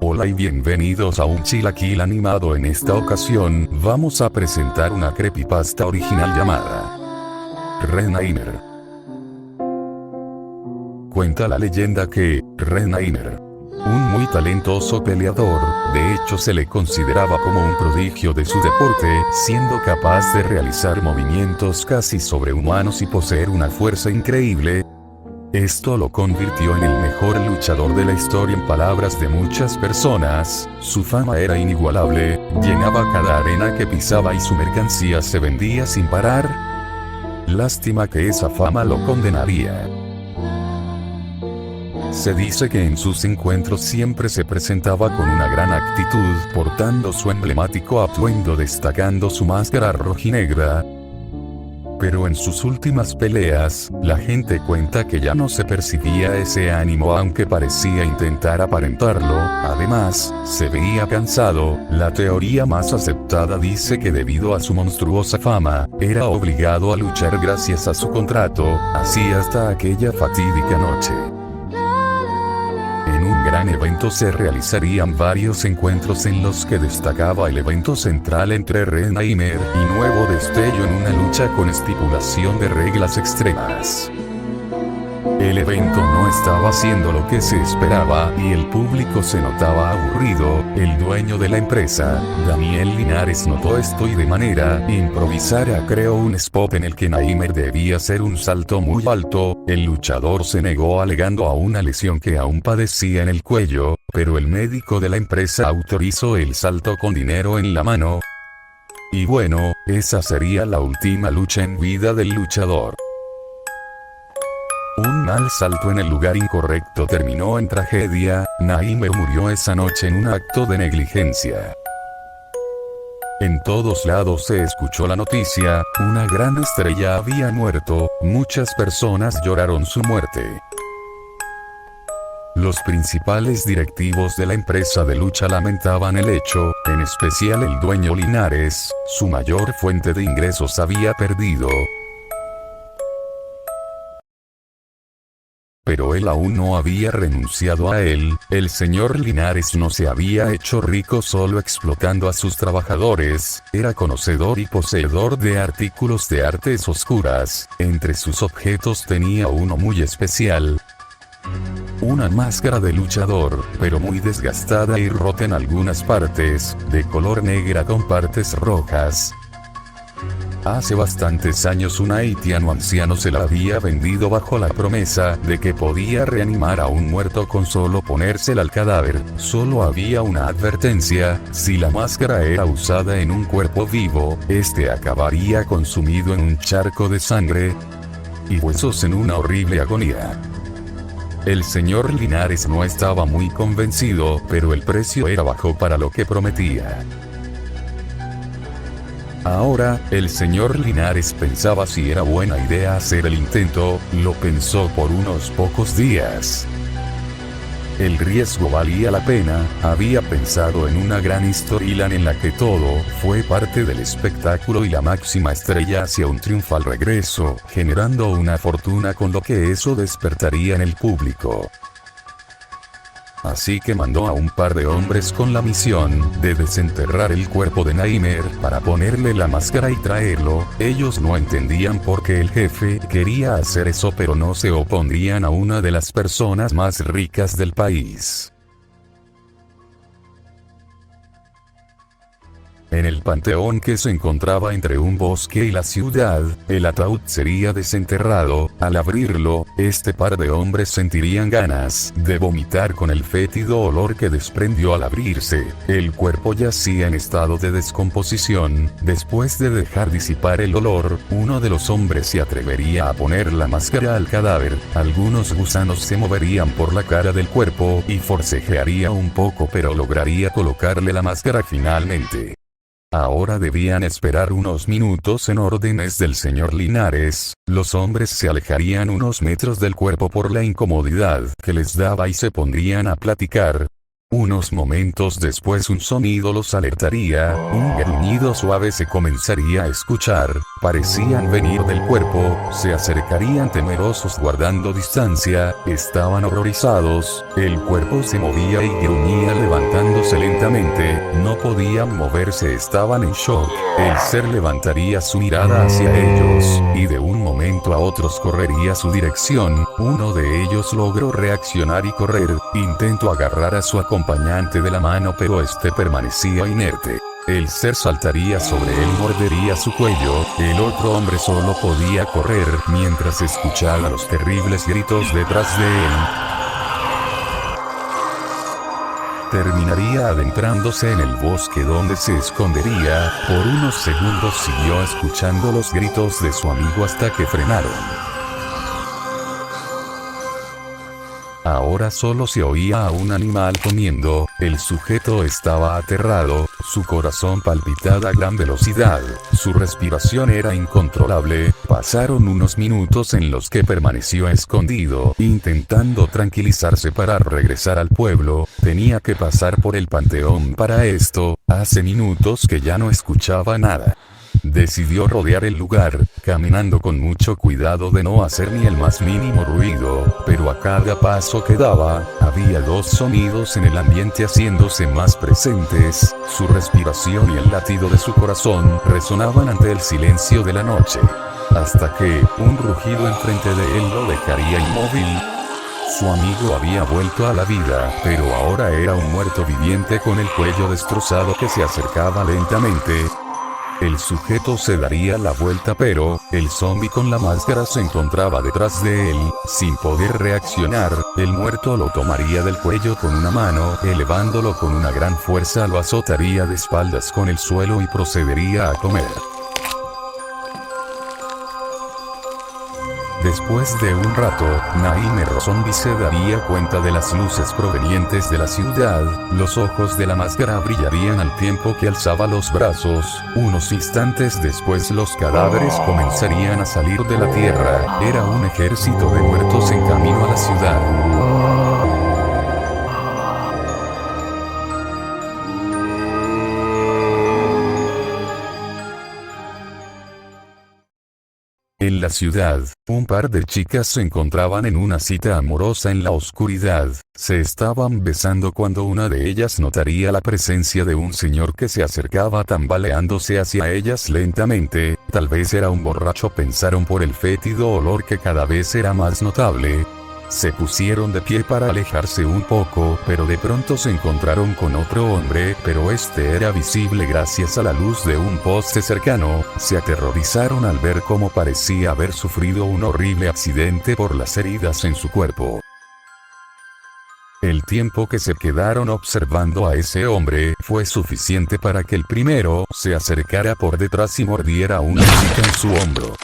Hola y bienvenidos a un chilaquil animado. En esta ocasión, vamos a presentar una creepypasta original llamada Renainer. Cuenta la leyenda que Renainer, un muy talentoso peleador, de hecho se le consideraba como un prodigio de su deporte, siendo capaz de realizar movimientos casi sobrehumanos y poseer una fuerza increíble. Esto lo convirtió en el mejor luchador de la historia en palabras de muchas personas. Su fama era inigualable, llenaba cada arena que pisaba y su mercancía se vendía sin parar. Lástima que esa fama lo condenaría. Se dice que en sus encuentros siempre se presentaba con una gran actitud, portando su emblemático atuendo destacando su máscara rojinegra. Pero en sus últimas peleas, la gente cuenta que ya no se percibía ese ánimo aunque parecía intentar aparentarlo. Además, se veía cansado. La teoría más aceptada dice que debido a su monstruosa fama, era obligado a luchar gracias a su contrato, así hasta aquella fatídica noche. En un gran evento se realizarían varios encuentros en los que destacaba el evento central entre Renainer y Nuevo Destello en una lucha con estipulación de reglas extremas. El evento no estaba haciendo lo que se esperaba y el público se notaba aburrido. El dueño de la empresa, Daniel Linares, notó esto y de manera improvisada creó un spot en el que Naimer debía hacer un salto muy alto. El luchador se negó alegando a una lesión que aún padecía en el cuello, pero el médico de la empresa autorizó el salto con dinero en la mano. Y bueno, esa sería la última lucha en vida del luchador. Un mal salto en el lugar incorrecto terminó en tragedia. Naimer murió esa noche en un acto de negligencia. En todos lados se escuchó la noticia, una gran estrella había muerto, muchas personas lloraron su muerte. Los principales directivos de la empresa de lucha lamentaban el hecho, en especial el dueño Linares, su mayor fuente de ingresos había perdido. Pero él aún no había renunciado a él. El señor Linares no se había hecho rico solo explotando a sus trabajadores, era conocedor y poseedor de artículos de artes oscuras. Entre sus objetos tenía uno muy especial. Una máscara de luchador, pero muy desgastada y rota en algunas partes, de color negra con partes rojas. Hace bastantes años un haitiano anciano se la había vendido bajo la promesa de que podía reanimar a un muerto con solo ponérsela al cadáver. Solo había una advertencia: si la máscara era usada en un cuerpo vivo, este acabaría consumido en un charco de sangre y huesos en una horrible agonía. El señor Linares no estaba muy convencido, pero el precio era bajo para lo que prometía. Ahora, el señor Linares pensaba si era buena idea hacer el intento. Lo pensó por unos pocos días. El riesgo valía la pena. Había pensado en una gran storyline en la que todo fue parte del espectáculo y la máxima estrella hacia un triunfal regreso, generando una fortuna con lo que eso despertaría en el público. Así que mandó a un par de hombres con la misión de desenterrar el cuerpo de Naimer para ponerle la máscara y traerlo. Ellos no entendían por qué el jefe quería hacer eso, pero no se opondrían a una de las personas más ricas del país. En el panteón que se encontraba entre un bosque y la ciudad, el ataúd sería desenterrado. Al abrirlo, este par de hombres sentirían ganas de vomitar con el fétido olor que desprendió al abrirse. El cuerpo yacía en estado de descomposición. Después de dejar disipar el olor, uno de los hombres se atrevería a poner la máscara al cadáver. Algunos gusanos se moverían por la cara del cuerpo y forcejearía un poco, pero lograría colocarle la máscara finalmente. Ahora debían esperar unos minutos en órdenes del señor Linares. Los hombres se alejarían unos metros del cuerpo por la incomodidad que les daba y se pondrían a platicar. Unos momentos después un sonido los alertaría, un gruñido suave se comenzaría a escuchar, parecían venir del cuerpo, se acercarían temerosos guardando distancia, estaban horrorizados, el cuerpo se movía y gruñía levantándose lentamente, no podían moverse, estaban en shock, el ser levantaría su mirada hacia ellos, y de un momento a otro correría su dirección, uno de ellos logró reaccionar y correr, intentó agarrar a su acompañante de la mano pero este permanecía inerte. El ser saltaría sobre él, mordería su cuello, el otro hombre solo podía correr mientras escuchaba los terribles gritos detrás de él. Terminaría adentrándose en el bosque donde se escondería, por unos segundos siguió escuchando los gritos de su amigo hasta que frenaron. Ahora solo se oía a un animal comiendo, el sujeto estaba aterrado, su corazón palpitaba a gran velocidad, su respiración era incontrolable, pasaron unos minutos en los que permaneció escondido, intentando tranquilizarse para regresar al pueblo, tenía que pasar por el panteón para esto, hace minutos que ya no escuchaba nada. Decidió rodear el lugar, caminando con mucho cuidado de no hacer ni el más mínimo ruido, pero a cada paso que daba, había dos sonidos en el ambiente haciéndose más presentes, su respiración y el latido de su corazón resonaban ante el silencio de la noche. Hasta que, un rugido enfrente de él lo dejaría inmóvil. Su amigo había vuelto a la vida, pero ahora era un muerto viviente con el cuello destrozado que se acercaba lentamente. El sujeto se daría la vuelta pero, el zombi con la máscara se encontraba detrás de él, sin poder reaccionar, el muerto lo tomaría del cuello con una mano, elevándolo con una gran fuerza lo azotaría de espaldas con el suelo y procedería a comer. Después de un rato, Nightmare Zombie se daría cuenta de las luces provenientes de la ciudad, los ojos de la máscara brillarían al tiempo que alzaba los brazos, unos instantes después los cadáveres comenzarían a salir de la tierra, era un ejército de muertos en camino a la ciudad. En la ciudad, un par de chicas se encontraban en una cita amorosa en la oscuridad, se estaban besando cuando una de ellas notaría la presencia de un señor que se acercaba tambaleándose hacia ellas lentamente, tal vez era un borracho, pensaron por el fétido olor que cada vez era más notable. Se pusieron de pie para alejarse un poco, pero de pronto se encontraron con otro hombre, pero este era visible gracias a la luz de un poste cercano, se aterrorizaron al ver cómo parecía haber sufrido un horrible accidente por las heridas en su cuerpo. El tiempo que se quedaron observando a ese hombre fue suficiente para que el primero se acercara por detrás y mordiera a una chica en su hombro.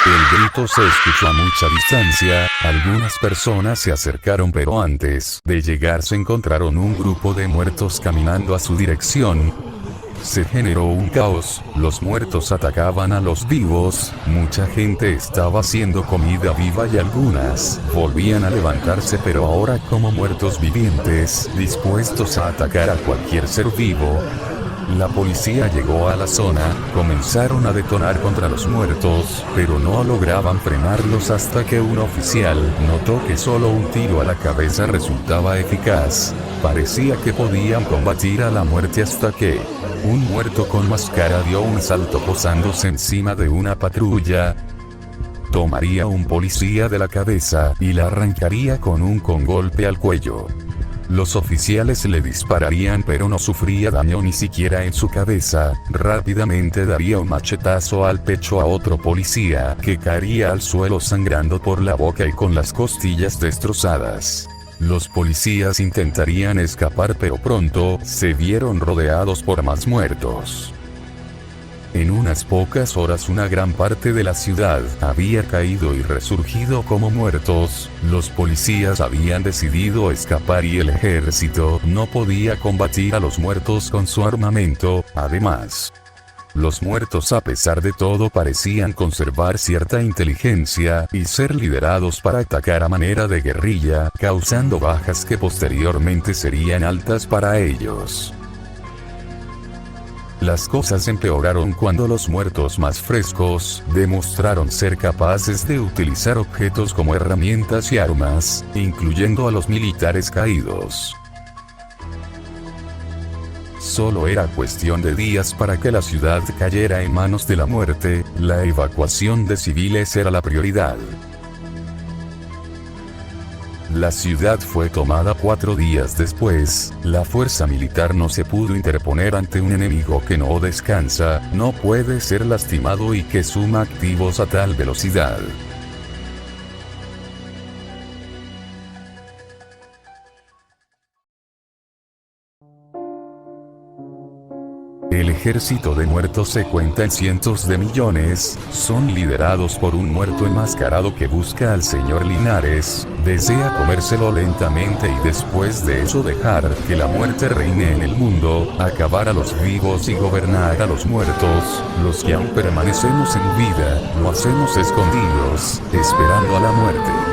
El grito se escuchó a mucha distancia, algunas personas se acercaron pero antes de llegar se encontraron un grupo de muertos caminando a su dirección. Se generó un caos, los muertos atacaban a los vivos, mucha gente estaba siendo comida viva y algunas volvían a levantarse pero ahora como muertos vivientes, dispuestos a atacar a cualquier ser vivo. La policía llegó a la zona, comenzaron a detonar contra los muertos, pero no lograban frenarlos hasta que un oficial notó que solo un tiro a la cabeza resultaba eficaz. Parecía que podían combatir a la muerte hasta que un muerto con máscara dio un salto posándose encima de una patrulla. Tomaría un policía de la cabeza y la arrancaría con un golpe al cuello. Los oficiales le dispararían pero no sufría daño ni siquiera en su cabeza, rápidamente daría un machetazo al pecho a otro policía que caería al suelo sangrando por la boca y con las costillas destrozadas. Los policías intentarían escapar pero pronto se vieron rodeados por más muertos. En unas pocas horas una gran parte de la ciudad había caído y resurgido como muertos, los policías habían decidido escapar y el ejército no podía combatir a los muertos con su armamento, además. Los muertos, a pesar de todo, parecían conservar cierta inteligencia y ser liderados para atacar a manera de guerrilla, causando bajas que posteriormente serían altas para ellos. Las cosas empeoraron cuando los muertos más frescos demostraron ser capaces de utilizar objetos como herramientas y armas, incluyendo a los militares caídos. Solo era cuestión de días para que la ciudad cayera en manos de la muerte. La evacuación de civiles era la prioridad. La ciudad fue tomada 4 días después. La fuerza militar no se pudo interponer ante un enemigo que no descansa, no puede ser lastimado y que suma activos a tal velocidad. El ejército de muertos se cuenta en cientos de millones, son liderados por un muerto enmascarado que busca al señor Linares, desea comérselo lentamente y después de eso dejar que la muerte reine en el mundo, acabar a los vivos y gobernar a los muertos. Los que aún permanecemos en vida, lo hacemos escondidos, esperando a la muerte.